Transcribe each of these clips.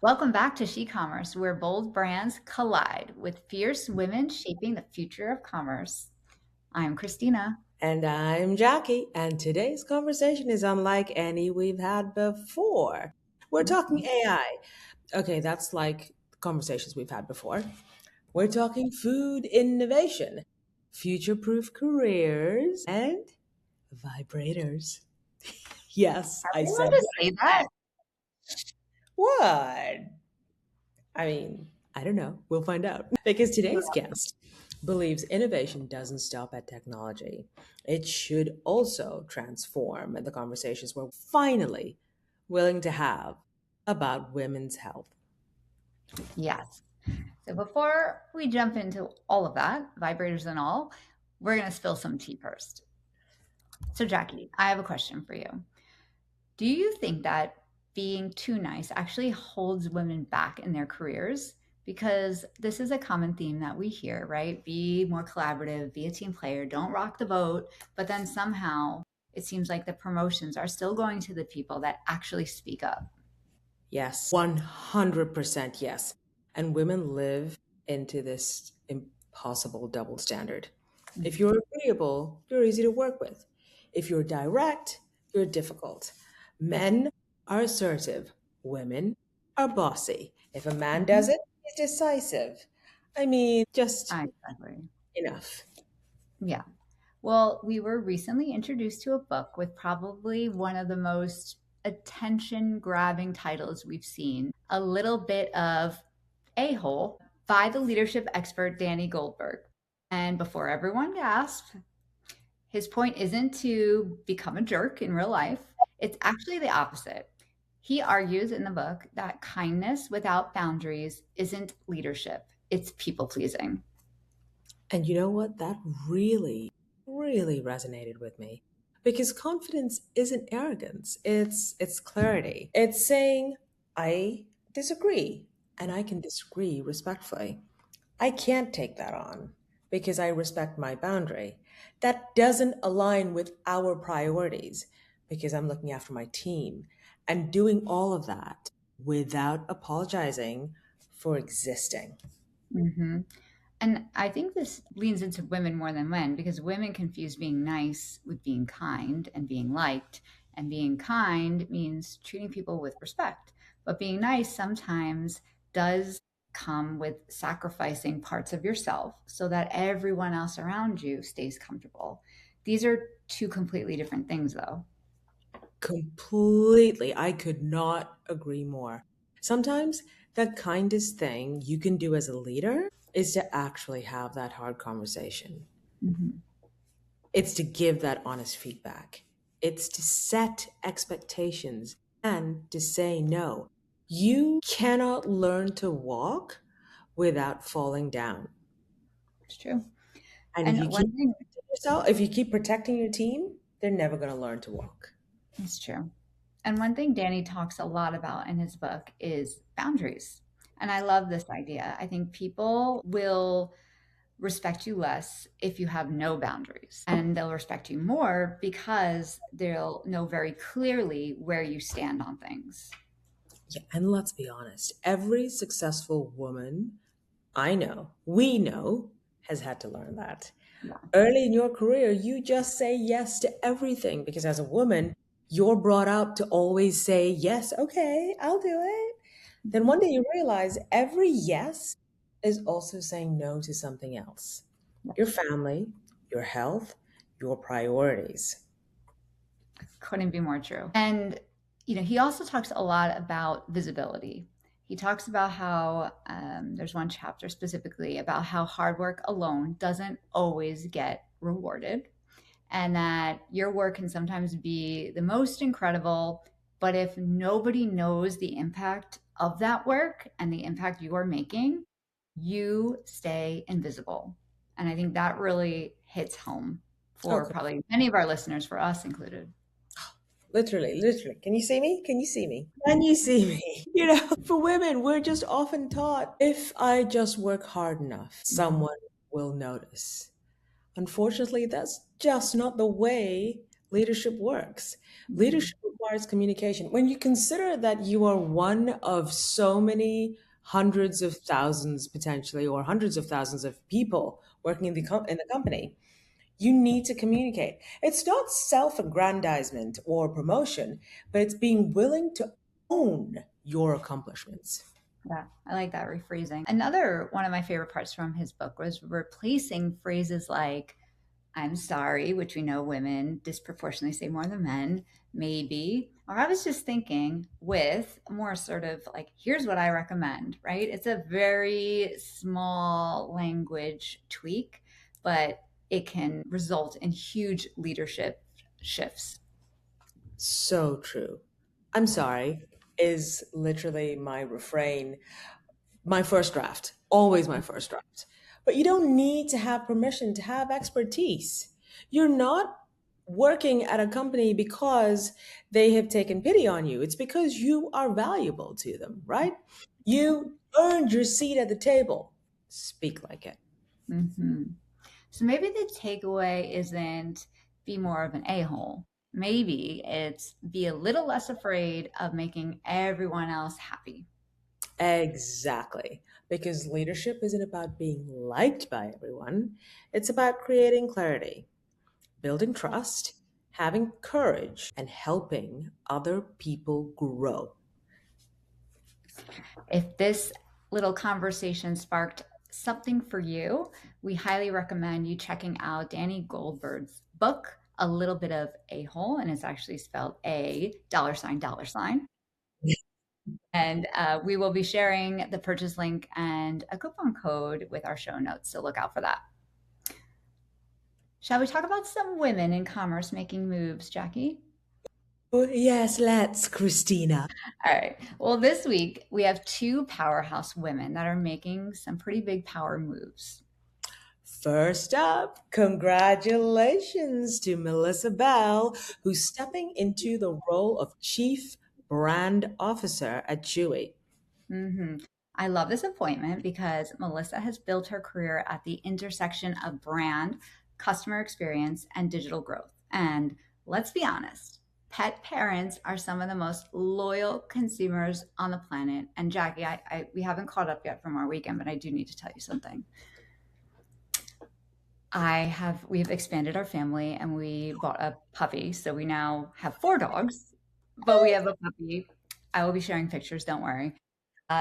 Welcome back to SheCOMMERCE, where bold brands collide with fierce women shaping the future of commerce. I'm Christina. And I'm Jackie, and today's conversation is unlike any we've had before. We're talking AI. Okay, that's like conversations we've had before. We're talking food innovation, future proof careers, and vibrators. Yes, I Everyone said just what I say that? said. What? I don't know. We'll find out. Because today's guest believes innovation doesn't stop at technology. It should also transform the conversations we're finally willing to have about women's health. Yes. So before we jump into all of that, vibrators and all, we're going to spill some tea first. So, Jackie, I have a question for you. Do you think that being too nice actually holds women back in their careers? Because this is a common theme that we hear, right? Be more collaborative, be a team player, don't rock the boat. But then somehow it seems like the promotions are still going to the people that actually speak up. Yes, 100% yes. And women live into this impossible double standard. If Mhm. you're agreeable, you're easy to work with. If you're direct, you're difficult. Men are assertive, women are bossy. If a man does Mhm. it, he's decisive. Just Exactly. enough. Yeah. Well, we were recently introduced to a book with probably one of the most attention grabbing titles we've seen, A Little Bit of A Hole by the leadership expert Danny Goldberg. And before everyone gasps, his point isn't to become a jerk in real life, it's actually the opposite. He argues in the book that kindness without boundaries isn't leadership, it's people pleasing. And you know what? That really resonated with me. Because confidence isn't arrogance. It's clarity. It's saying I disagree and I can disagree respectfully. I can't take that on because I respect my boundary. That doesn't align with our priorities because I'm looking after my team and doing all of that without apologizing for existing. Mhm. And I think this leans into women more than men because women confuse being nice with being kind and being liked. And being kind means treating people with respect. But being nice sometimes does come with sacrificing parts of yourself so that everyone else around you stays comfortable. These are two completely different things, though. Completely. I could not agree more. Sometimes the kindest thing you can do as a leader is to actually have that hard conversation. Mhm. It's to give that honest feedback. It's to set expectations and to say no. You cannot learn to walk without falling down. It's true. And if And you one keep thing protecting yourself, if you keep protecting your team, they're never going to learn to walk. It's true. And one thing Danny talks a lot about in his book is boundaries. And I love this idea. I think people will respect you less if you have no boundaries, and they'll respect you more because they'll know very clearly where you stand on things. Yeah, and let's be honest, every successful woman I know, we know, has had to learn that. Yeah. Early in your career, you just say yes to everything because as a woman, you're brought up to always say, yes, okay, I'll do it. Then Mhm. one day you realize every yes is also saying no to something else your Yes. family, your health, your priorities. Couldn't be more true. And, he also talks a lot about visibility. He talks about how there's one chapter specifically about how hard work alone doesn't always get rewarded, and that your work can sometimes be the most incredible. But if nobody knows the impact of that work and the impact you are making, you stay invisible. And I think that really hits home for Okay. probably many of our listeners, for us included. Literally. Can you see me? Can you see me? Can you see me? For women, we're just often taught if I just work hard enough, Mhm. someone will notice. Unfortunately, that's just not the way leadership works. Mhm. Leadership requires communication. When you consider that you are one of so many hundreds of thousands, potentially, or hundreds of thousands of people working in in the company, you need to communicate. It's not self aggrandizement or promotion, but it's being willing to own your accomplishments. Yeah, I like that rephrasing. Another one of my favorite parts from his book was replacing phrases like, I'm sorry, which we know women disproportionately say more than men, maybe, or I was just thinking, with more sort of like, here's what I recommend, right? It's a very small language tweak, but it can result in huge leadership shifts. So true. I'm sorry, is literally my refrain, my first draft, always my first draft. But you don't need to have permission to have expertise. You're not working at a company because they have taken pity on you. It's because you are valuable to them, right? You earned your seat at the table. Speak like it. Hmm. So maybe the takeaway isn't be more of an a hole. Maybe it's be a little less afraid of making everyone else happy. Exactly. Because leadership isn't about being liked by everyone, it's about creating clarity, building trust, having courage, and helping other people grow. If this little conversation sparked something for you, we highly recommend you checking out Danny Goldberg's book, A Little Bit of A Hole, and it's actually spelled A dollar sign dollar sign. And we will be sharing the purchase link and a coupon code with our show notes. So look out for that. Shall we talk about some women in commerce making moves, Jackie? Oh, yes, let's, Christina. All right. Well, this week we have two powerhouse women that are making some pretty big power moves. First up, congratulations to Melissa Bell, who's stepping into the role of Chief Brand Officer at Chewy. Hmm. I love this appointment because Melissa has built her career at the intersection of brand, customer experience, and digital growth. And let's be honest, pet parents are some of the most loyal consumers on the planet. And Jackie, we haven't caught up yet from our weekend, but I do need to tell you something. We've expanded our family and we bought a puppy. So we now have four dogs, but we have a puppy. I will be sharing pictures, don't worry.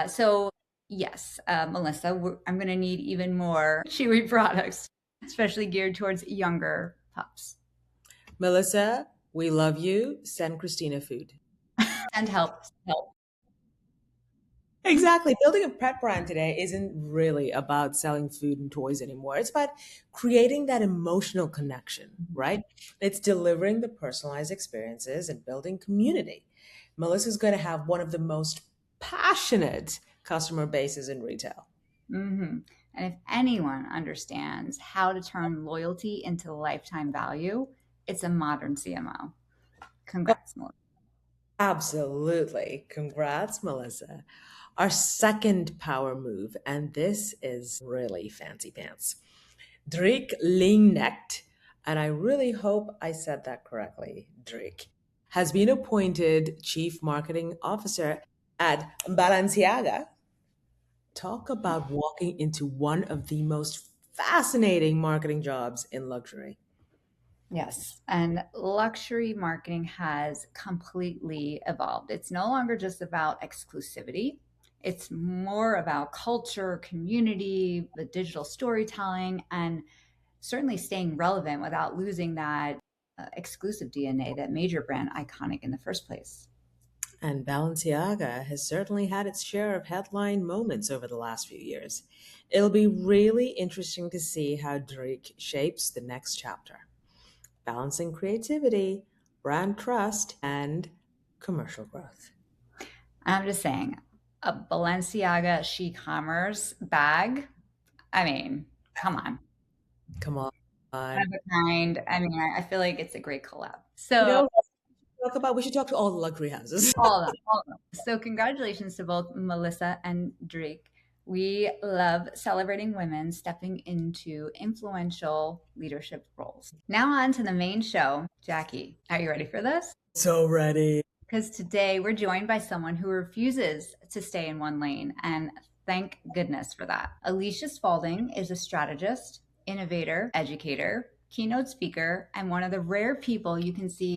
So yes, Melissa, I'm going to need even more Chewy products, especially geared towards younger pups. Melissa, we love you. Send Christina food. And help. Exactly. Building a pet brand today isn't really about selling food and toys anymore. It's about creating that emotional connection, right? It's delivering the personalized experiences and building community. Melissa's going to have one of the most passionate customer bases in retail. Hmm. And if anyone understands how to turn loyalty into lifetime value, it's a modern CMO. Congrats, Melissa. Absolutely. Congrats, Melissa. Our second power move, and this is really fancy pants. Drake Lingnecht, and I really hope I said that correctly, Drake, has been appointed Chief Marketing Officer at Balenciaga. Talk about walking into one of the most fascinating marketing jobs in luxury. Yes. And luxury marketing has completely evolved. It's no longer just about exclusivity, it's more about culture, community, the digital storytelling, and certainly staying relevant without losing that exclusive DNA that made your brand iconic in the first place. And Balenciaga has certainly had its share of headline moments over the last few years. It'll be really interesting to see how Drake shapes the next chapter, balancing creativity, brand trust, and commercial growth. I'm just saying, a Balenciaga SHeCOMMERCE bag. I mean, come on. Come One on. of a kind. I mean, I feel like it's a great collab. You So know, we should talk to all the luxury houses. all of them, all of them. So congratulations to both Melissa and Drake. We love celebrating women stepping into influential leadership roles. Now, on to the main show. Jackie, are you ready for this? So ready. Because today we're joined by someone who refuses to stay in one lane, and thank goodness for that. Alicja Spaulding is a strategist, innovator, educator, keynote speaker, and one of the rare people you can see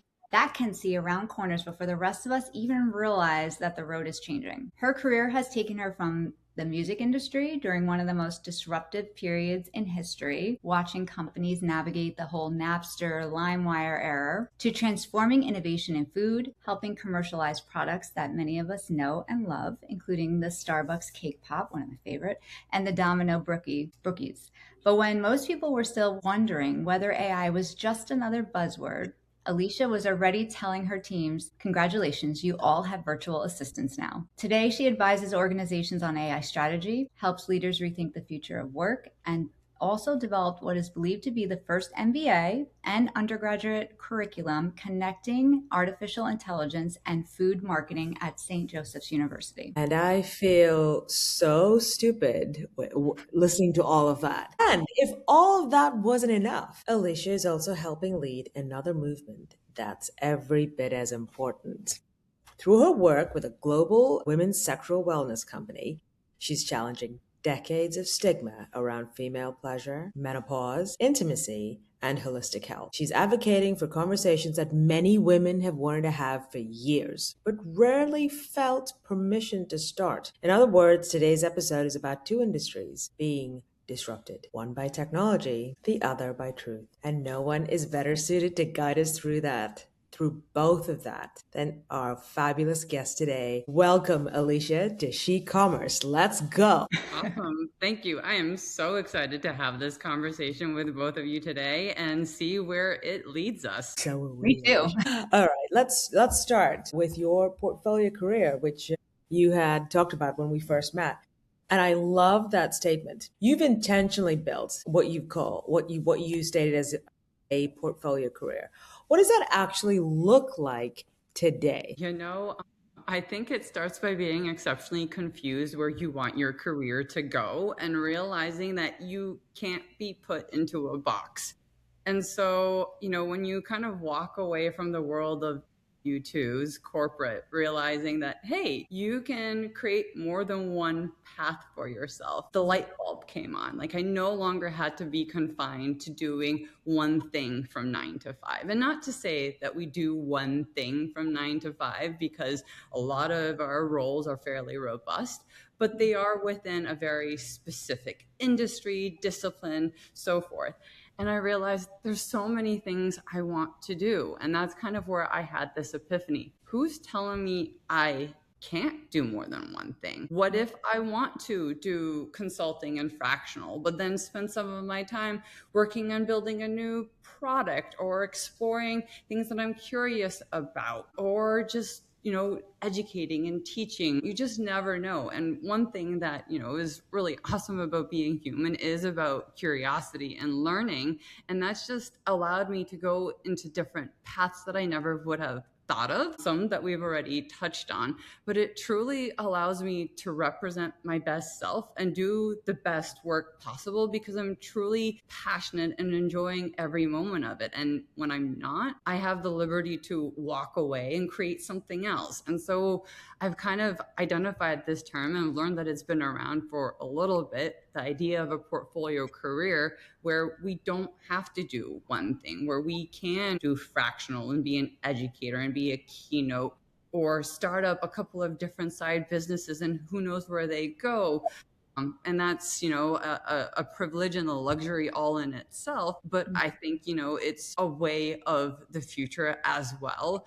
around corners before the rest of us even realize that the road is changing. Her career has taken her from the music industry during one of the most disruptive periods in history, watching companies navigate the whole Napster, LimeWire era, to transforming innovation in food, helping commercialize products that many of us know and love, including the Starbucks cake pop, one of my favorite, and the Domino Brookies. But when most people were still wondering whether AI was just another buzzword, Alicja was already telling her teams, congratulations, you all have virtual assistants now. Today, she advises organizations on AI strategy, helps leaders rethink the future of work, and also developed what is believed to be the first MBA and undergraduate curriculum connecting artificial intelligence and food marketing at St. Joseph's University. And I feel so stupid listening to all of that. And if all of that wasn't enough, Alicja is also helping lead another movement that's every bit as important. Through her work with a global women's sexual wellness company, she's challenging decades of stigma around female pleasure, menopause, intimacy, and holistic health. She's advocating for conversations that many women have wanted to have for years, but rarely felt permission to start. In other words, today's episode is about two industries being disrupted, one by technology, the other by truth. And no one is better suited to guide us through both of that than our fabulous guest today. Welcome, Alicja, to SHeCOMMERCE. Let's go. Awesome. Thank you. I am so excited to have this conversation with both of you today and see where it leads us. So are Me too. All right, let's start with your portfolio career, which you had talked about when we first met. And I love that statement. You've intentionally built what you stated as a portfolio career. What does that actually look like today? I think it starts by being exceptionally confused where you want your career to go and realizing that you can't be put into a box. And so, when you kind of walk away from the world of U2's corporate, realizing that, hey, you can create more than one path for yourself. The light bulb came on. Like, I no longer had to be confined to doing one thing from 9 to 5. And not to say that we do one thing from 9 to 5, because a lot of our roles are fairly robust, but they are within a very specific industry, discipline, so forth. And I realized there's so many things I want to do. And that's kind of where I had this epiphany. Who's telling me I can't do more than one thing? What if I want to do consulting and fractional, but then spend some of my time working on building a new product or exploring things that I'm curious about, or just educating and teaching? You just never know. And one thing that, is really awesome about being human is about curiosity and learning. And that's just allowed me to go into different paths that I never would have thought of, some that we've already touched on, but it truly allows me to represent my best self and do the best work possible because I'm truly passionate and enjoying every moment of it. And when I'm not, I have the liberty to walk away and create something else. And so I've kind of identified this term and learned that it's been around for a little bit, the idea of a portfolio career where we don't have to do one thing, where we can do fractional and be an educator and be a keynote, or start up a couple of different side businesses and who knows where they go. And that's, a privilege and a luxury all in itself. But I think, it's a way of the future as well,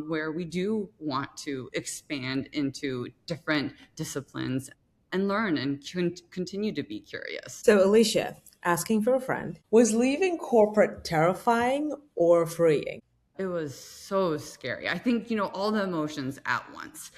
where we do want to expand into different disciplines and learn and continue to be curious. So, Alicja, asking for a friend, was leaving corporate terrifying or freeing? It was so scary. I think, all the emotions at once,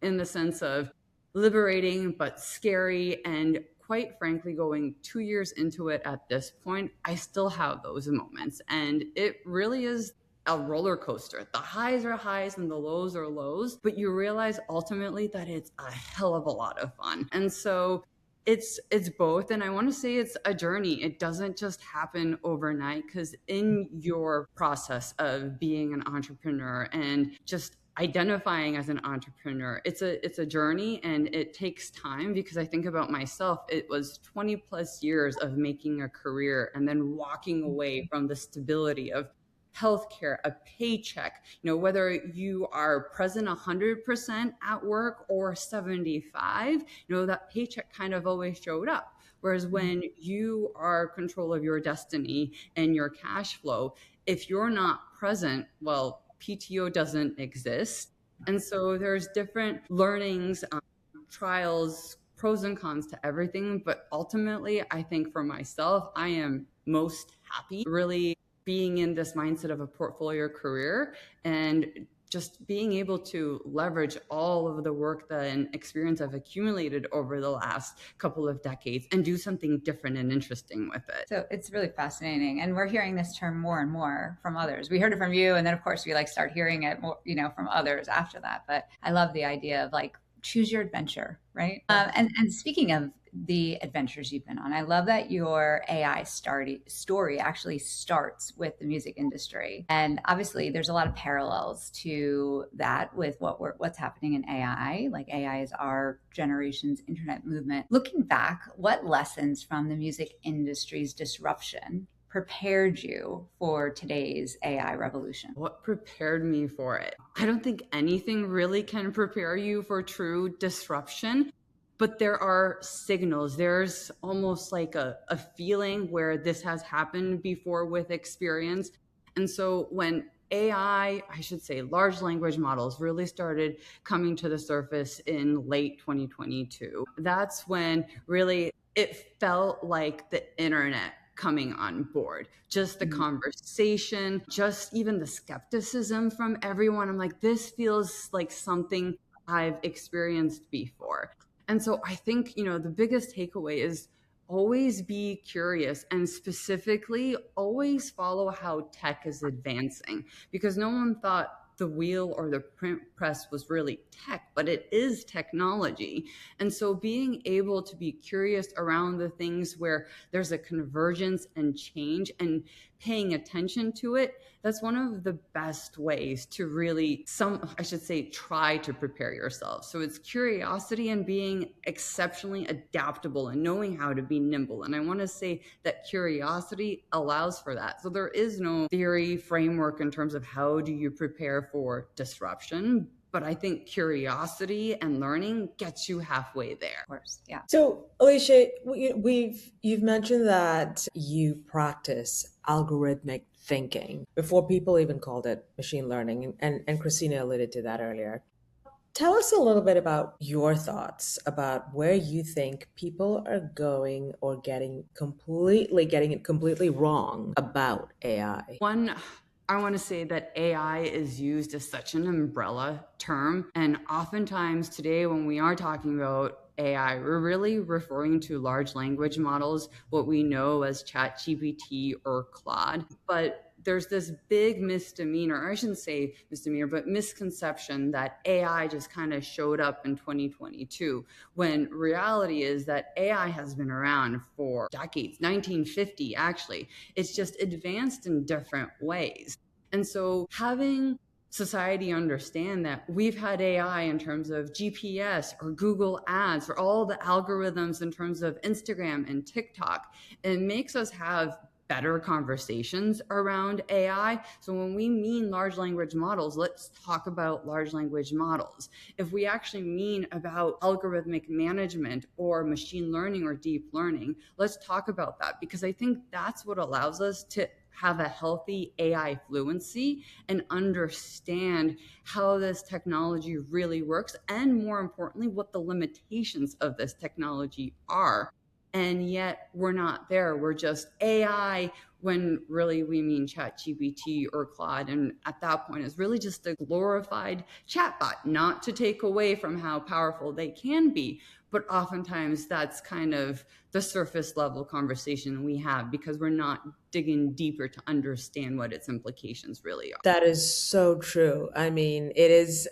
in the sense of liberating, but scary. And quite frankly, going 2 years into it at this point, I still have those moments. And it really is a roller coaster. The highs are highs and the lows are lows, but you realize ultimately that it's a hell of a lot of fun. And so It's both. And I want to say it's a journey. It doesn't just happen overnight, because in your process of being an entrepreneur and just identifying as an entrepreneur, it's a journey, and it takes time. Because I think about myself, it was 20 plus years of making a career and then walking away from the stability of healthcare, a paycheck, whether you are present 100% at work or 75, that paycheck kind of always showed up. Whereas when you are control of your destiny and your cash flow, if you're not present, well, PTO doesn't exist. And so there's different learnings, trials, pros and cons to everything. But ultimately, I think for myself, I am most happy really being in this mindset of a portfolio career and just being able to leverage all of the work and experience I've accumulated over the last couple of decades and do something different and interesting with it. So it's really fascinating. And we're hearing this term more and more from others. We heard it from you, and then of course we start hearing it more, from others after that. But I love the idea of choose your adventure, right? And speaking of the adventures you've been on, I love that your AI story actually starts with the music industry. And obviously there's a lot of parallels to that with what's happening in AI. AI is our generation's internet movement. Looking back, what lessons from the music industry's disruption prepared you for today's AI revolution? What prepared me for it? I don't think anything really can prepare you for true disruption, but there are signals. There's almost like a feeling where this has happened before with experience. And so when AI, I should say large language models, really started coming to the surface in late 2022, that's when really it felt like the internet coming on board. Just the conversation, just even the skepticism from everyone. I'm like, this feels like something I've experienced before. And so I think, the biggest takeaway is always be curious, and specifically always follow how tech is advancing, because no one thought the wheel or the print press was really tech, but it is technology. And so being able to be curious around the things where there's a convergence and change and paying attention to it, that's one of the best ways to really, try to prepare yourself. So it's curiosity and being exceptionally adaptable and knowing how to be nimble. And I want to say that curiosity allows for that. So there is no theory framework in terms of how do you prepare for disruption. But I think curiosity and learning gets you halfway there. Of course, yeah. So, Alicia, you've mentioned that you practice algorithmic thinking before people even called it machine learning, and Cristina alluded to that earlier. Tell us a little bit about your thoughts about where you think people are going or getting it completely wrong about AI. One, I want to say that AI is used as such an umbrella term. And oftentimes today, when we are talking about AI, we're really referring to large language models, what we know as ChatGPT or Claude. But there's this big misdemeanor, or I shouldn't say misdemeanor, but misconception that AI just kind of showed up in 2022, when reality is that AI has been around for decades, 1950 actually. It's just advanced in different ways. And so having society understand that we've had AI in terms of GPS or Google Ads or all the algorithms in terms of Instagram and TikTok, it makes us have better conversations around AI. So when we mean large language models, let's talk about large language models. If we actually mean about algorithmic management or machine learning or deep learning, let's talk about that, because I think that's what allows us to have a healthy AI fluency and understand how this technology really works, and more importantly, what the limitations of this technology are. And yet we're not there. We're just AI when really we mean ChatGPT or Claude. And at that point, it's really just a glorified chatbot, not to take away from how powerful they can be. But oftentimes that's kind of the surface level conversation we have, because we're not digging deeper to understand what its implications really are. That is so true. I mean, it is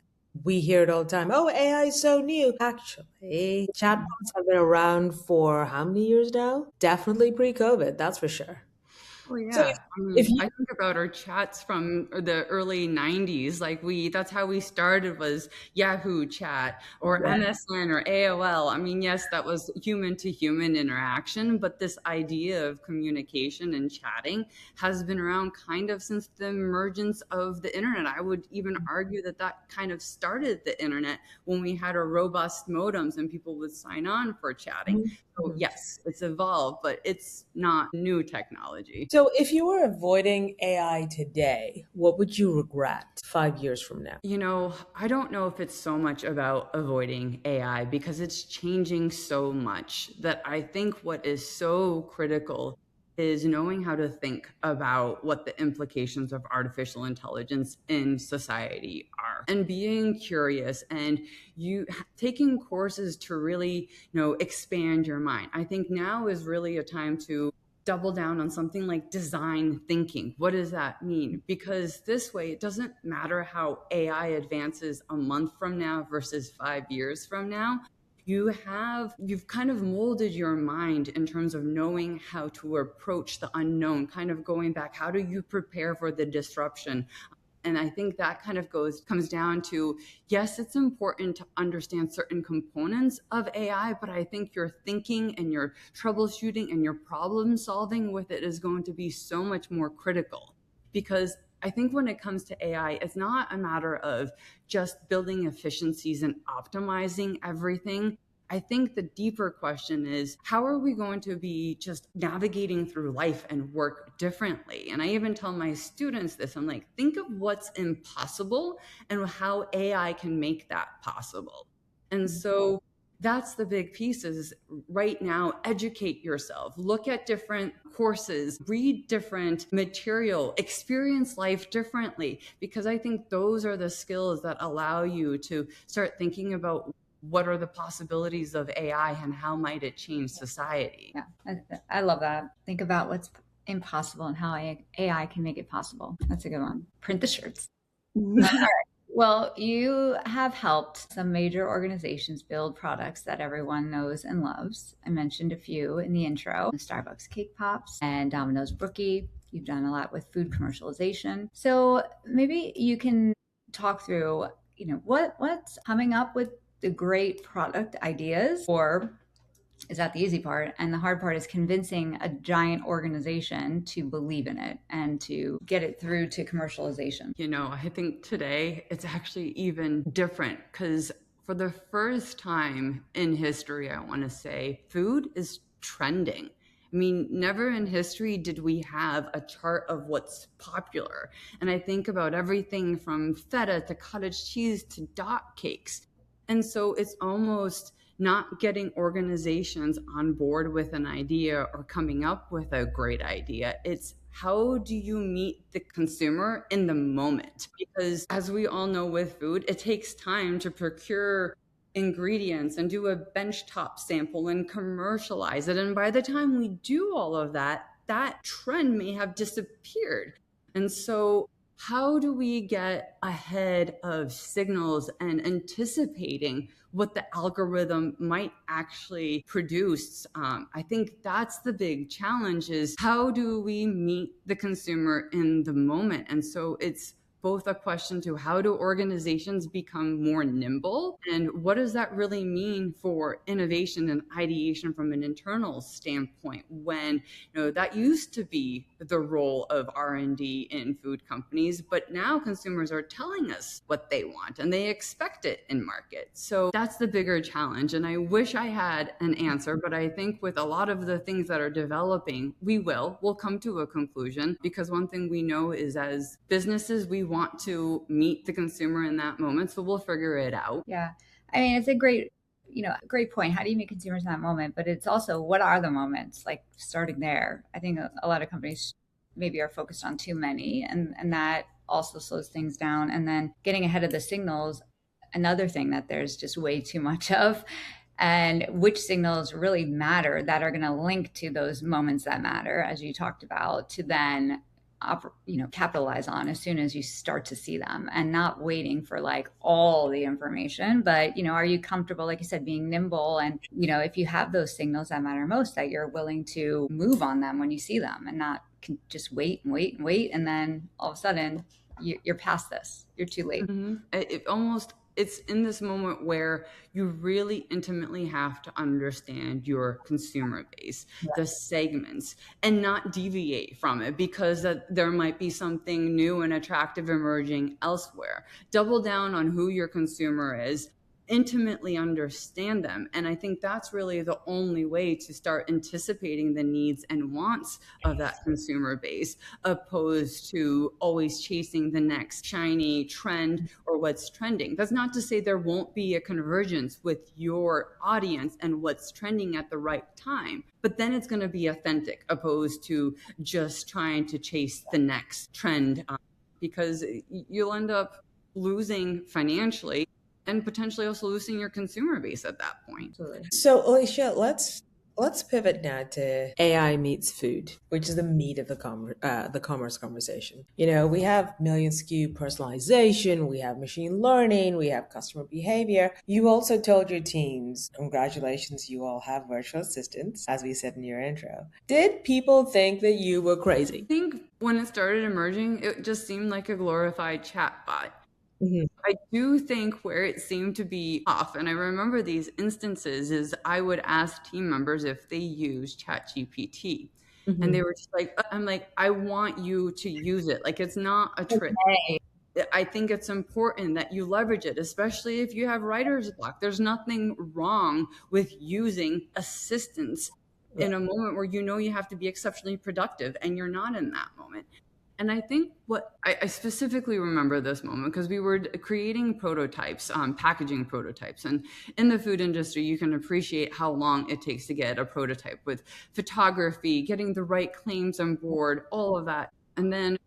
We hear it all the time. Oh, AI is so new. Actually, chatbots have been around for how many years now? Definitely pre-COVID, that's for sure. Oh So yeah. I if mean, you I think about our chats from the early 90s. Like that's how we started was Yahoo chat or yeah. MSN or AOL. I mean, yes, that was human to human interaction, but this idea of communication and chatting has been around kind of since the emergence of the internet. I would even argue that that kind of started the internet when we had our robust modems and people would sign on for chatting. So Mhm. yes, it's evolved, but it's not new technology. So if you were avoiding AI today, what would you regret 5 years from now? I don't know if it's so much about avoiding AI because it's changing so much that I think what is so critical is knowing how to think about what the implications of artificial intelligence in society are and being curious and you taking courses to really, expand your mind. I think now is really a time to double down on something like design thinking. What does that mean? Because this way, it doesn't matter how AI advances a month from now versus 5 years from now. You've kind of molded your mind in terms of knowing how to approach the unknown, kind of going back. How do you prepare for the disruption? And I think that kind of comes down to, yes, it's important to understand certain components of AI, but I think your thinking and your troubleshooting and your problem solving with it is going to be so much more critical. Because I think when it comes to AI, it's not a matter of just building efficiencies and optimizing everything. I think the deeper question is, how are we going to be just navigating through life and work differently? And I even tell my students this, I'm like, think of what's impossible and how AI can make that possible. And so that's the big piece is right now, educate yourself, look at different courses, read different material, experience life differently, because I think those are the skills that allow you to start thinking about what are the possibilities of AI and how might it change society. Yeah, I love that. Think about what's impossible and how AI can make it possible. That's a good one. Print the shirts. Well, you have helped some major organizations build products that everyone knows and loves. I mentioned a few in the intro, Starbucks Cake Pops and Domino's Brookie. You've done a lot with food commercialization. So maybe you can talk through, what's coming up with the great product ideas, or is that the easy part? And the hard part is convincing a giant organization to believe in it and to get it through to commercialization. I think today it's actually even different because for the first time in history, I want to say, food is trending. I mean, never in history did we have a chart of what's popular. And I think about everything from feta to cottage cheese to dot cakes. And so it's almost not getting organizations on board with an idea or coming up with a great idea. It's how do you meet the consumer in the moment? Because as we all know with food, it takes time to procure ingredients and do a benchtop sample and commercialize it. And by the time we do all of that, that trend may have disappeared. And so how do we get ahead of signals and anticipating what the algorithm might actually produce? I think that's the big challenge is how do we meet the consumer in the moment? And so it's both a question to how do organizations become more nimble and what does that really mean for innovation and ideation from an internal standpoint when that used to be the role of R&D in food companies, but now consumers are telling us what they want and they expect it in market. So that's the bigger challenge. And I wish I had an answer, but I think with a lot of the things that are developing, we'll come to a conclusion because one thing we know is as businesses, we want to meet the consumer in that moment. So we'll figure it out. Yeah. I mean, it's a great point. How do you meet consumers in that moment? But it's also, what are the moments? Like starting there. I think a lot of companies maybe are focused on too many, and that also slows things down. And then getting ahead of the signals, another thing that there's just way too much of, and which signals really matter that are going to link to those moments that matter, as you talked about, to then capitalize on as soon as you start to see them, and not waiting for like all the information. But, are you comfortable, like you said, being nimble? And, if you have those signals that matter most, that you're willing to move on them when you see them, and not just wait and wait and wait. And then all of a sudden you're past this, you're too late. It's in this moment where you really intimately have to understand your consumer base, the segments, and not deviate from it because there might be something new and attractive emerging elsewhere. Double down on who your consumer is, intimately understand them. And I think that's really the only way to start anticipating the needs and wants of that consumer base, opposed to always chasing the next shiny trend or what's trending. That's not to say there won't be a convergence with your audience and what's trending at the right time, but then it's going to be authentic, opposed to just trying to chase the next trend, because you'll end up losing financially and potentially also losing your consumer base at that point. So, Alicia, let's pivot now to AI meets food, which is the meat of the commerce conversation. We have million SKU personalization, we have machine learning, we have customer behavior. You also told your teams, congratulations, you all have virtual assistants, as we said in your intro. Did people think that you were crazy? I think when it started emerging, it just seemed like a glorified chatbot. Mm-hmm. I do think where it seemed to be off, and I remember these instances, is I would ask team members if they use ChatGPT. Mm-hmm. And they were just like, I'm like, I want you to use it. Like, it's not a trick. Okay. I think it's important that you leverage it, especially if you have writer's block. There's nothing wrong with using assistance in a moment where you have to be exceptionally productive and you're not in that moment. And I think what I specifically remember this moment because we were creating prototypes, packaging prototypes. And in the food industry, you can appreciate how long it takes to get a prototype with photography, getting the right claims on board, all of that. And then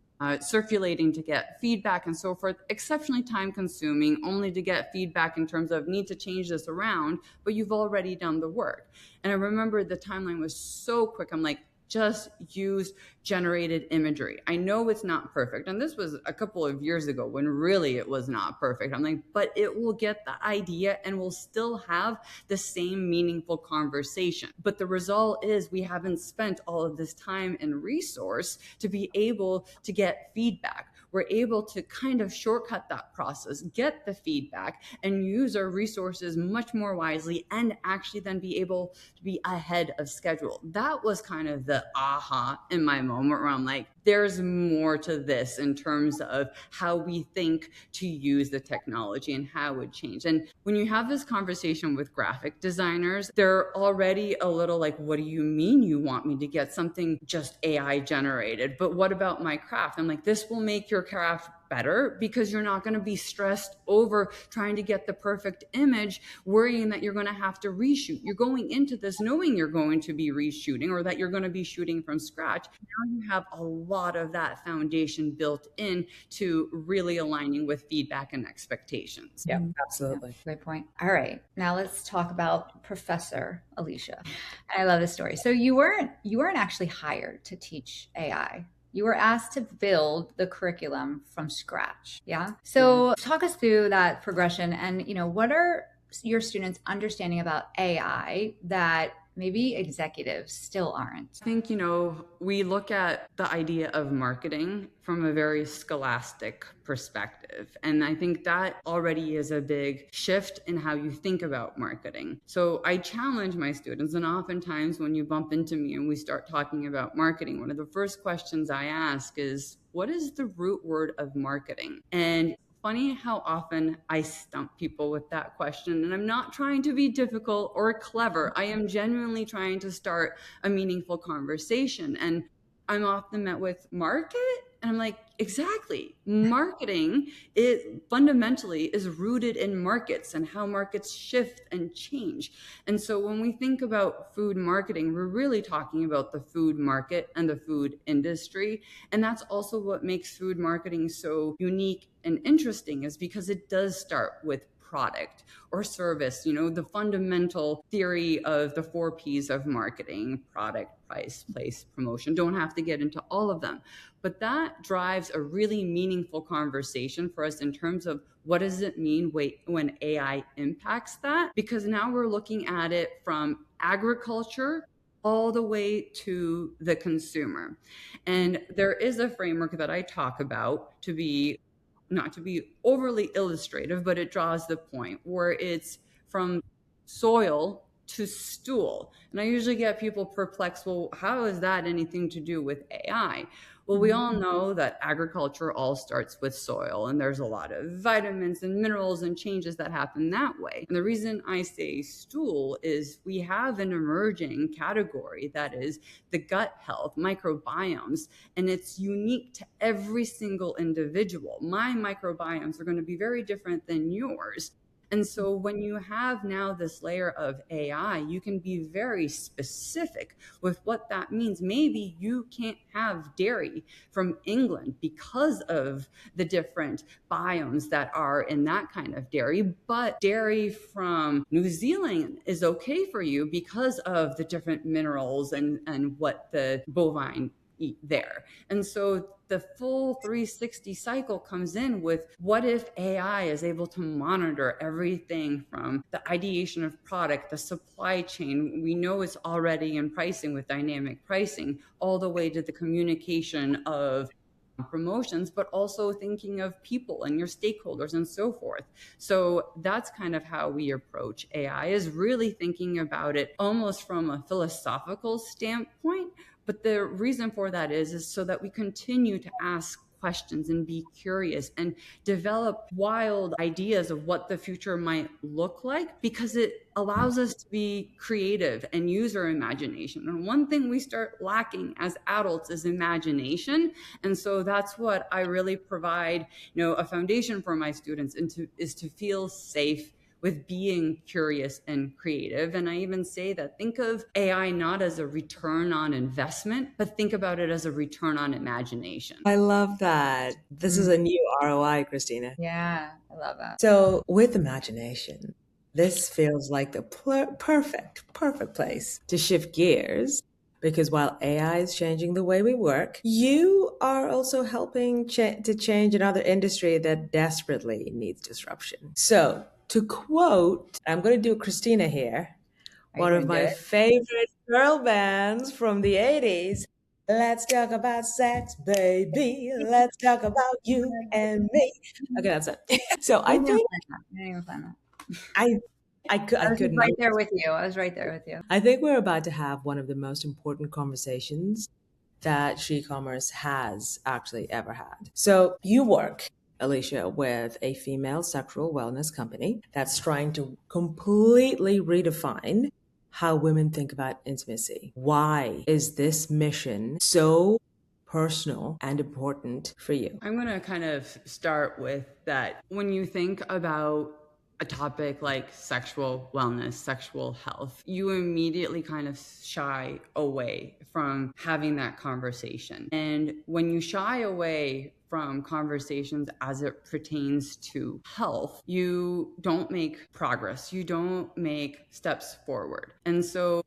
circulating to get feedback and so forth, exceptionally time consuming, only to get feedback in terms of need to change this around, but you've already done the work. And I remember the timeline was so quick. I'm like, just use generated imagery. I know it's not perfect. And this was a couple of years ago when really it was not perfect. I'm like, but it will get the idea and we'll still have the same meaningful conversation. But the result is we haven't spent all of this time and resource to be able to get feedback. We're able to kind of shortcut that process, get the feedback, and use our resources much more wisely, and actually then be able to be ahead of schedule. That was kind of the aha in my moment where I'm like, there's more to this in terms of how we think to use the technology and how it would change. And when you have this conversation with graphic designers, they're already a little like, what do you mean you want me to get something just AI generated? But what about my craft? I'm like, this will make your craft better because you're not going to be stressed over trying to get the perfect image, worrying that you're going to have to reshoot. You're going into this knowing you're going to be reshooting or that you're going to be shooting from scratch. Now you have a lot of that foundation built in to really aligning with feedback and expectations. Yeah, absolutely. Yeah, great point. All right. Now let's talk about Professor Alicia. I love this story. So you weren't actually hired to teach AI. You were asked to build the curriculum from scratch. Yeah. So talk us through that progression and, what are your students' understanding about AI that maybe executives still aren't? I think, we look at the idea of marketing from a very scholastic perspective. And I think that already is a big shift in how you think about marketing. So I challenge my students, and oftentimes when you bump into me and we start talking about marketing, one of the first questions I ask is, what is the root word of marketing? And funny how often I stump people with that question. And I'm not trying to be difficult or clever. I am genuinely trying to start a meaningful conversation. And I'm often met with market. And I'm like, exactly. Marketing, it fundamentally is rooted in markets and how markets shift and change. And so when we think about food marketing, we're really talking about the food market and the food industry. And that's also what makes food marketing so unique and interesting, is because it does start with product or service, the fundamental theory of the 4 Ps of marketing: product, price, place, promotion. Don't have to get into all of them. But that drives a really meaningful conversation for us in terms of what does it mean when AI impacts that? Because now we're looking at it from agriculture all the way to the consumer. And there is a framework that I talk about not to be overly illustrative, but it draws the point where it's from soil to stool. And I usually get people perplexed, well, how is that anything to do with AI? Well, we all know that agriculture all starts with soil, and there's a lot of vitamins and minerals and changes that happen that way. And the reason I say stool is we have an emerging category that is the gut health, microbiomes, and it's unique to every single individual. My microbiomes are going to be very different than yours. And so when you have now this layer of AI, you can be very specific with what that means. Maybe you can't have dairy from England because of the different biomes that are in that kind of dairy, but dairy from New Zealand is okay for you because of the different minerals and what the bovine eat there. And so the full 360 cycle comes in with what if AI is able to monitor everything from the ideation of product, the supply chain, we know it's already in pricing with dynamic pricing, all the way to the communication of promotions, but also thinking of people and your stakeholders and so forth. So that's kind of how we approach AI, is really thinking about it almost from a philosophical standpoint. But the reason for that is so that we continue to ask questions and be curious and develop wild ideas of what the future might look like, because it allows us to be creative and use our imagination. And one thing we start lacking as adults is imagination. And so that's what I really provide, a foundation for my students is to feel safe with being curious and creative. And I even say that think of AI not as a return on investment, but think about it as a return on imagination. I love that. This is a new ROI, Cristina. Yeah, I love that. So with imagination, this feels like the perfect place to shift gears, because while AI is changing the way we work, you are also helping to change another industry that desperately needs disruption. So to quote, I'm going to do Cristina here, one of my favorite girl bands from the 80s. Let's talk about sex, baby. Let's talk about you and me. Okay, that's it. So I think I couldn't. Right there with you. I was right there with you. I think we're about to have one of the most important conversations that SHeCOMMERCE has actually ever had. So you work, Alicia, with a female sexual wellness company that's trying to completely redefine how women think about intimacy. Why is this mission so personal and important for you? I'm going to kind of start with that. When you think about a topic like sexual wellness, sexual health, you immediately kind of shy away from having that conversation. And when you shy away from conversations as it pertains to health, you don't make progress. You don't make steps forward. And so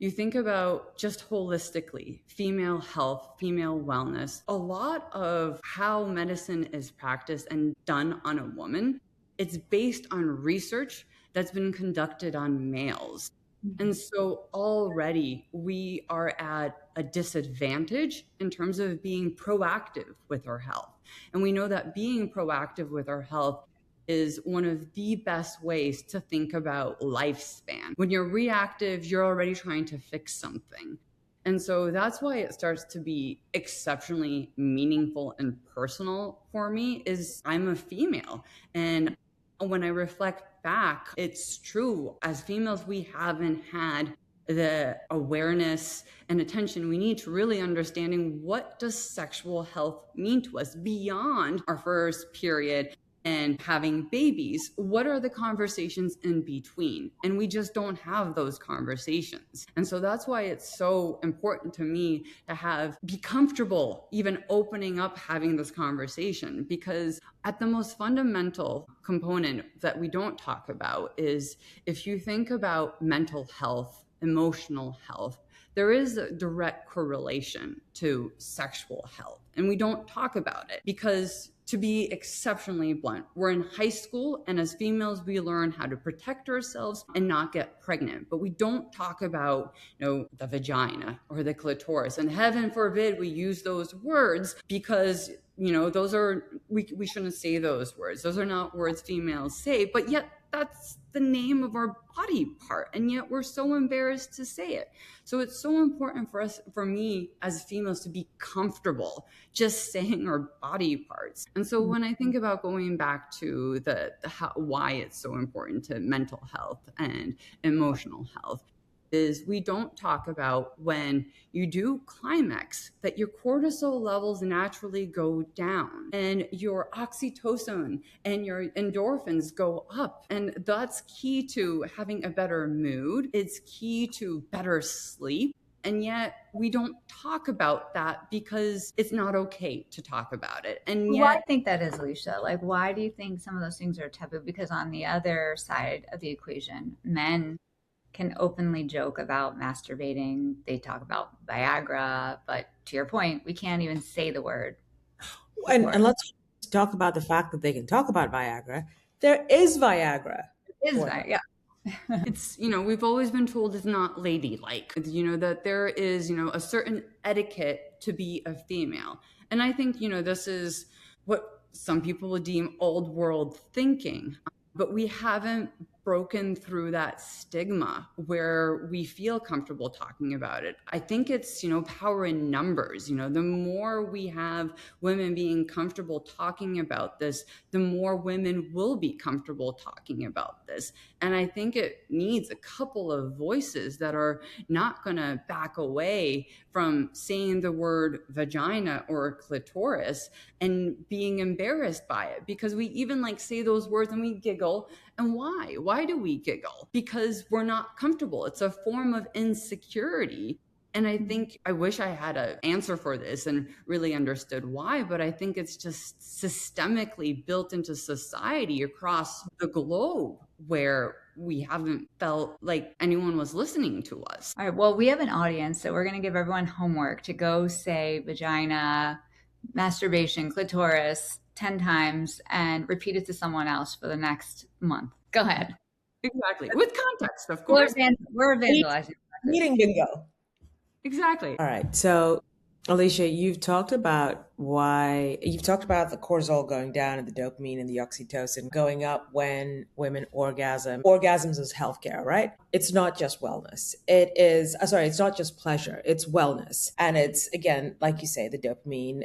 you think about just holistically, female health, female wellness, a lot of how medicine is practiced and done on a woman, it's based on research that's been conducted on males. And so already we are at a disadvantage in terms of being proactive with our health. And we know that being proactive with our health is one of the best ways to think about lifespan. When you're reactive, you're already trying to fix something. And so that's why it starts to be exceptionally meaningful and personal for me, is I'm a female. And when I reflect back, it's true. As females, we haven't had the awareness and attention we need to really understanding what does sexual health mean to us beyond our first period and having babies, what are the conversations in between? And we just don't have those conversations. And so that's why it's so important to me to be comfortable even opening up having this conversation, because at the most fundamental component that we don't talk about is, if you think about mental health, emotional health, there is a direct correlation to sexual health. And we don't talk about it because, to be exceptionally blunt, we're in high school, and as females, we learn how to protect ourselves and not get pregnant. But we don't talk about, the vagina or the clitoris. And heaven forbid we use those words, because those are, we shouldn't say those words. Those are not words females say, but yet that's the name of our body part. And yet we're so embarrassed to say it. So it's so important for me as females, to be comfortable just saying our body parts. And so when I think about going back to why it's so important to mental health and emotional health, is we don't talk about, when you do climax, that your cortisol levels naturally go down and your oxytocin and your endorphins go up. And that's key to having a better mood. It's key to better sleep. And yet we don't talk about that because it's not okay to talk about it. And yet, why do you think that is, Alicia? Like, why do you think some of those things are taboo? Because on the other side of the equation, men can openly joke about masturbating. They talk about Viagra, but to your point, we can't even say the word. And let's talk about the fact that they can talk about Viagra. There is Viagra. It is Viagra, yeah. It's, we've always been told it's not ladylike, that there is, a certain etiquette to be a female. And I think, this is what some people would deem old world thinking, but we haven't broken through that stigma where we feel comfortable talking about it. I think it's, power in numbers. The more we have women being comfortable talking about this, the more women will be comfortable talking about this. And I think it needs a couple of voices that are not going to back away from saying the word vagina or clitoris and being embarrassed by it, because we even say those words and we giggle. And why? Why do we giggle? Because we're not comfortable. It's a form of insecurity. And I think, I wish I had an answer for this and really understood why, but I think it's just systemically built into society across the globe, where we haven't felt like anyone was listening to us. All right, well, we have an audience, so we're going to give everyone homework to go say vagina, masturbation, clitoris 10 times and repeat it to someone else for the next month. Go ahead. Exactly. With context, of course. We're evangelizing. Meeting bingo. Exactly. All right. So, Alicia, you've talked about the cortisol going down and the dopamine and the oxytocin going up when women orgasm. Orgasms is healthcare, right? It's not just wellness. It's not just pleasure. It's wellness. And it's, again, like you say, the dopamine.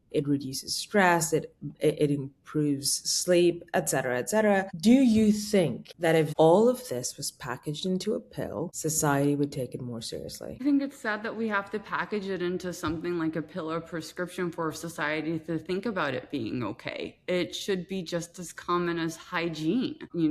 It reduces stress, it improves sleep, etc., etc. Do you think that if all of this was packaged into a pill, society would take it more seriously? I think it's sad that we have to package it into something like a pill or prescription for society to think about it being okay. It should be just as common as hygiene. We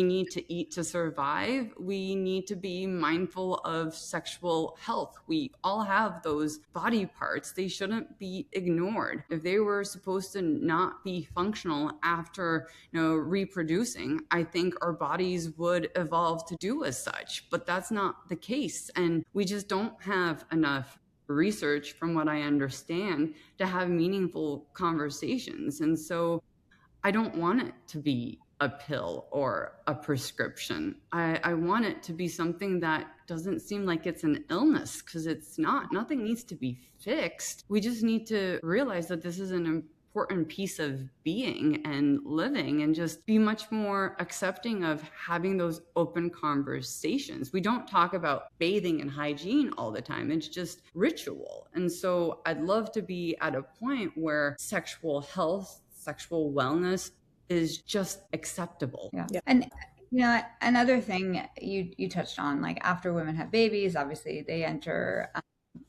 need to eat to survive. We need to be mindful of sexual health. We all have those body parts. They shouldn't be ignored. If they were supposed to not be functional after reproducing, I think our bodies would evolve to do as such. But that's not the case. And we just don't have enough research, from what I understand, to have meaningful conversations. And so I don't want it to be a pill or a prescription. I want it to be something that doesn't seem like it's an illness, because it's not. Nothing needs to be fixed. We just need to realize that this is an important piece of being and living, and just be much more accepting of having those open conversations. We don't talk about bathing and hygiene all the time. It's just ritual. And so I'd love to be at a point where sexual health, sexual wellness is just acceptable. Yeah. And another thing you touched on, like after women have babies, obviously they enter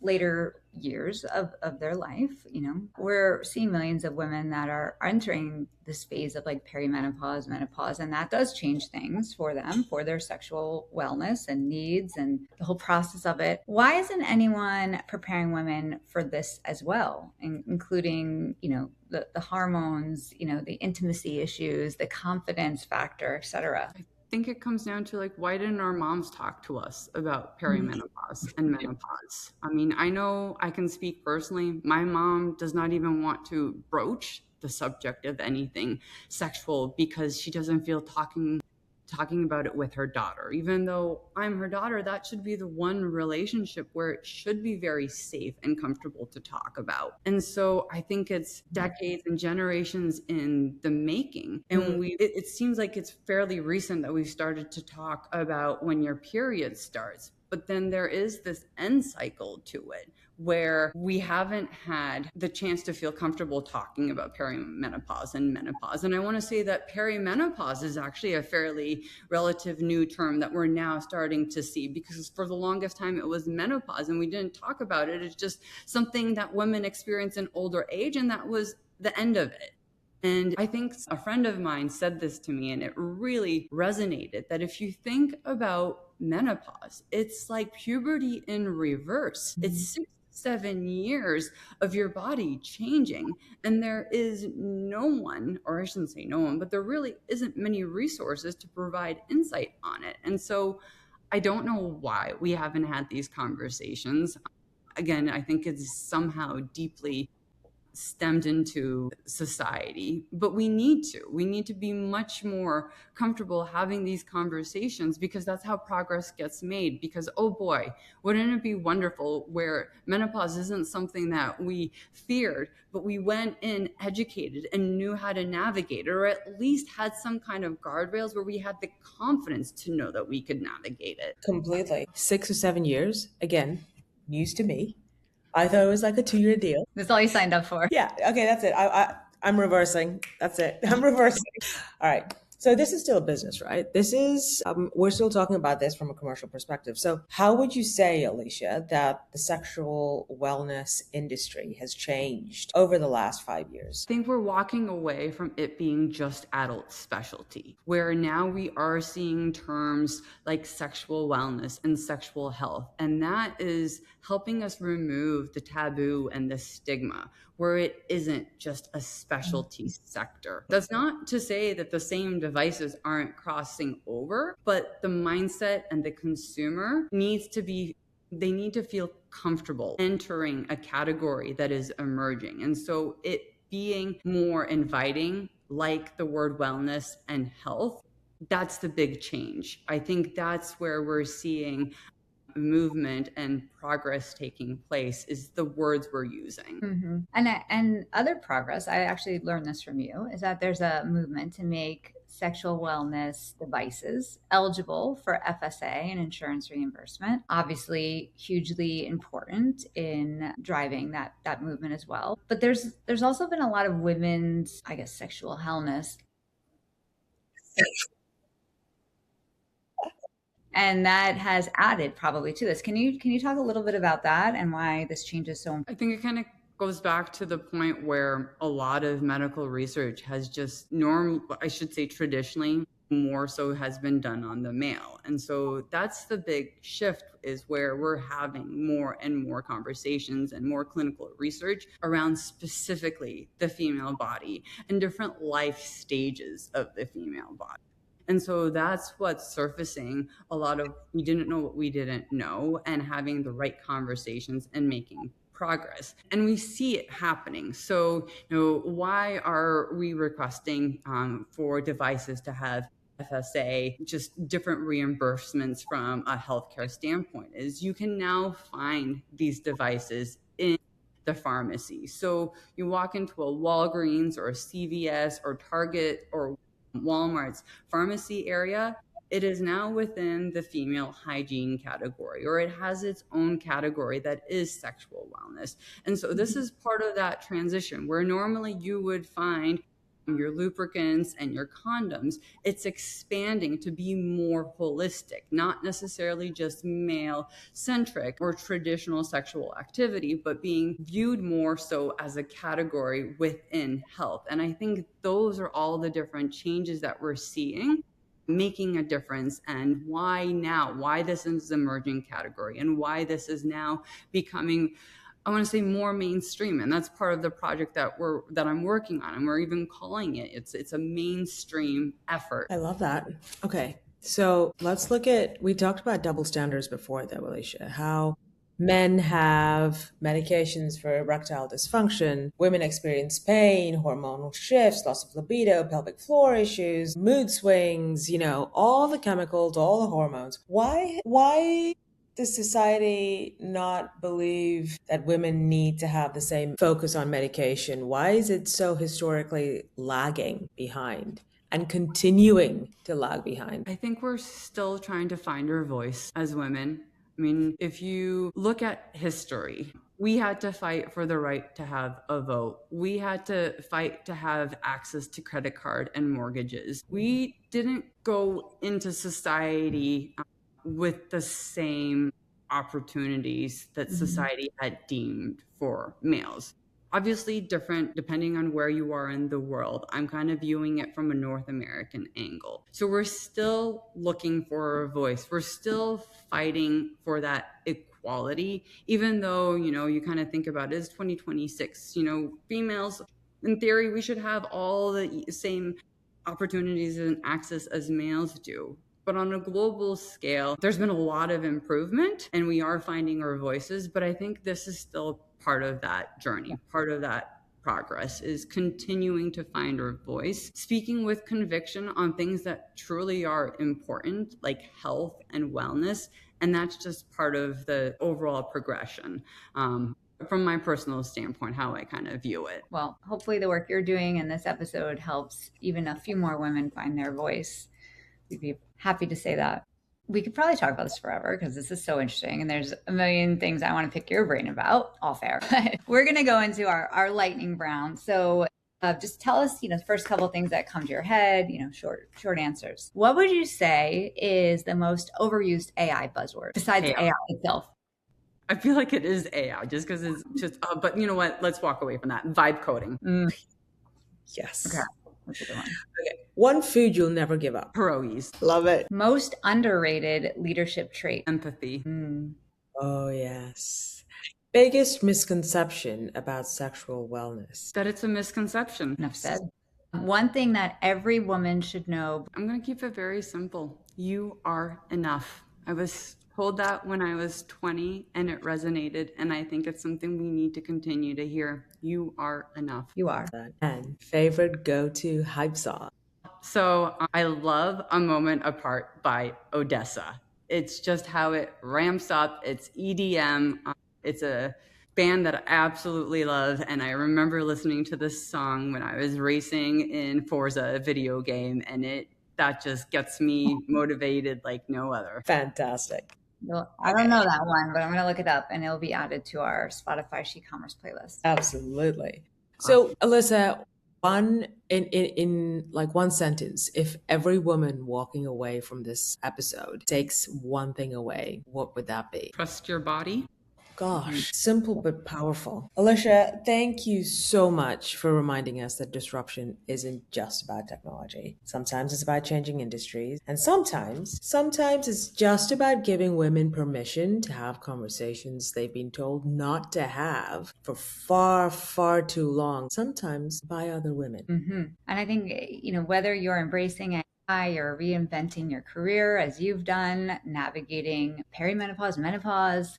later years of their life, we're seeing millions of women that are entering this phase of like perimenopause, menopause, and that does change things for them, for their sexual wellness and needs and the whole process of it. Why isn't anyone preparing women for this as well, including, the hormones, the intimacy issues, the confidence factor, etc.? I think it comes down to like, why didn't our moms talk to us about perimenopause and menopause? I mean, I know I can speak personally. My mom does not even want to broach the subject of anything sexual because she doesn't feel talking about it with her daughter. Even though I'm her daughter, that should be the one relationship where it should be very safe and comfortable to talk about. And so I think it's decades and generations in the making. And it seems like it's fairly recent that we've started to talk about when your period starts. But then there is this end cycle to it where we haven't had the chance to feel comfortable talking about perimenopause and menopause. And I want to say that perimenopause is actually a fairly relative new term that we're now starting to see, because for the longest time it was menopause and we didn't talk about it. It's just something that women experience in older age, and that was the end of it. And I think a friend of mine said this to me, and it really resonated, that if you think about menopause, it's like puberty in reverse. It's 6-7 years of your body changing, and there is no one, or I shouldn't say no one, but there really isn't many resources to provide insight on it. And so I don't know why we haven't had these conversations. Again, I think it's somehow deeply stemmed into society, but we need to be much more comfortable having these conversations, because that's how progress gets made. Because, oh boy, wouldn't it be wonderful where menopause isn't something that we feared, but we went in educated and knew how to navigate, or at least had some kind of guardrails where we had the confidence to know that we could navigate it. Completely. 6 or 7 years, again, news to me. I thought it was like a 2-year deal. That's all you signed up for. Yeah. Okay, that's it. I'm reversing. That's it. I'm reversing. All right. So this is still a business, right? This is, we're still talking about this from a commercial perspective. So how would you say, Alicia, that the sexual wellness industry has changed over the last 5 years? I think we're walking away from it being just adult specialty, where now we are seeing terms like sexual wellness and sexual health. And that is helping us remove the taboo and the stigma, where it isn't just a specialty sector. That's not to say that the same devices aren't crossing over, but the mindset and the consumer needs to feel comfortable entering a category that is emerging. And so it being more inviting, like the word wellness and health, that's the big change. I think that's where we're seeing movement and progress taking place, is the words we're using. And other progress, I actually learned this from you, is that there's a movement to make sexual wellness devices eligible for FSA and insurance reimbursement. Obviously, hugely important in driving that movement as well. But there's also been a lot of women's, I guess, sexual wellness. And that has added probably to this. Can you talk a little bit about that and why this change is so important? I think it kind of goes back to the point where a lot of medical research has just traditionally more so has been done on the male. And so that's the big shift, is where we're having more and more conversations and more clinical research around specifically the female body and different life stages of the female body. And so that's what's surfacing a lot of, we didn't know what we didn't know, and having the right conversations and making progress. And we see it happening. So, why are we requesting for devices to have FSA, just different reimbursements from a healthcare standpoint? Is you can now find these devices in the pharmacy. So you walk into a Walgreens or a CVS or Target or Walmart's pharmacy area, it is now within the female hygiene category, or it has its own category that is sexual wellness. And so this is part of that transition, where normally you would find your lubricants and your condoms, it's expanding to be more holistic, not necessarily just male centric or traditional sexual activity, but being viewed more so as a category within health. And I think those are all the different changes that we're seeing making a difference, and why this is an emerging category and why this is now becoming, I want to say, more mainstream. And that's part of the project that I'm working on, and we're even calling it's a mainstream effort. I love that. Okay, so let's look at, we talked about double standards before though, Alicia, how men have medications for erectile dysfunction, women experience pain, hormonal shifts, loss of libido, pelvic floor issues, mood swings, all the chemicals, all the hormones. Why does society not believe that women need to have the same focus on medication? Why is it so historically lagging behind and continuing to lag behind? I think we're still trying to find our voice as women. I mean, if you look at history, we had to fight for the right to have a vote. We had to fight to have access to credit card and mortgages. We didn't go into society with the same opportunities that society had deemed for males. Obviously different depending on where you are in the world. I'm kind of viewing it from a North American angle. So we're still looking for a voice. We're still fighting for that equality, even though, you kind of think about it as 2026, females, in theory, we should have all the same opportunities and access as males do. But on a global scale, there's been a lot of improvement and we are finding our voices. But I think this is still part of that journey, part of that progress, is continuing to find our voice, speaking with conviction on things that truly are important, like health and wellness. And that's just part of the overall progression. From my personal standpoint, how I kind of view it. Well, hopefully the work you're doing in this episode helps even a few more women find their voice. We'd be happy to say that. We could probably talk about this forever because this is so interesting and there's a million things I want to pick your brain about. All fair. We're going to go into our lightning round. So just tell us, the first couple of things that come to your head, short answers. What would you say is the most overused AI buzzword besides AI itself? I feel like it is AI just because it's just, but you know what? Let's walk away from that. Vibe coding. Yes. Okay. That's a good one. Okay. One food you'll never give up. Pierogies. Love it. Most underrated leadership trait. Empathy. Oh, yes. Biggest misconception about sexual wellness. That it's a misconception. Enough said. One thing that every woman should know. I'm going to keep it very simple. You are enough. I was told that when I was 20 and it resonated. And I think it's something we need to continue to hear. You are enough. You are. And favorite go-to hype song. So I love A Moment Apart by Odessa. It's just how it ramps up. It's EDM. It's a band that I absolutely love. And I remember listening to this song when I was racing in Forza, a video game. And that just gets me motivated like no other. Fantastic. Well, I don't know that one, but I'm going to look it up and it'll be added to our Spotify SHeCOMMERCE playlist. Absolutely. So, Alyssa, in like one sentence, if every woman walking away from this episode takes one thing away, what would that be? Trust your body. Gosh, simple but powerful. Alicia, thank you so much for reminding us that disruption isn't just about technology. Sometimes it's about changing industries, and sometimes it's just about giving women permission to have conversations they've been told not to have for far, far too long, sometimes by other women. And I think, whether you're embracing AI, you're reinventing your career as you've done, navigating perimenopause, menopause,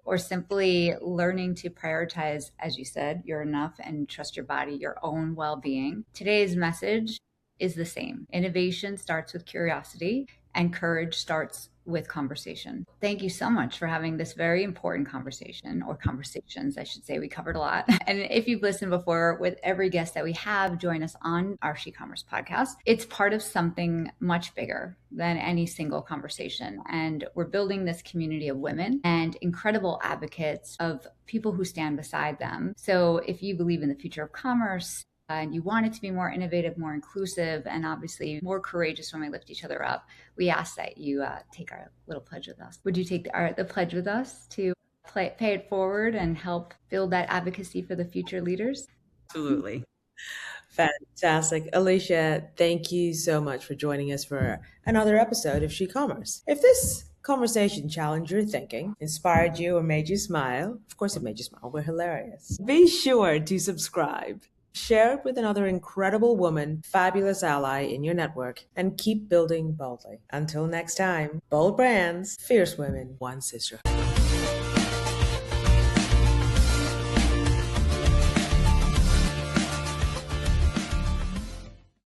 or simply learning to prioritize, as you said, you're enough and trust your body, your own well-being. Today's message is the same. Innovation starts with curiosity and courage starts with conversation. Thank you so much for having this very important conversation, or conversations, I should say. We covered a lot. And if you've listened before, with every guest that we have join us on our SHeCOMMERCE podcast, it's part of something much bigger than any single conversation. And we're building this community of women and incredible advocates of people who stand beside them. So if you believe in the future of commerce, and you want it to be more innovative, more inclusive, and obviously more courageous when we lift each other up, we ask that you take our little pledge with us. Would you take the pledge with us to pay it forward and help build that advocacy for the future leaders? Absolutely. Fantastic. Alicia, thank you so much for joining us for another episode of SHeCOMMERCE. If this conversation challenged your thinking, inspired you, or made you smile, of course it made you smile, we're hilarious. Be sure to subscribe, share it with another incredible woman, fabulous ally in your network, and keep building boldly. Until next time, bold brands, fierce women, one sisterhood.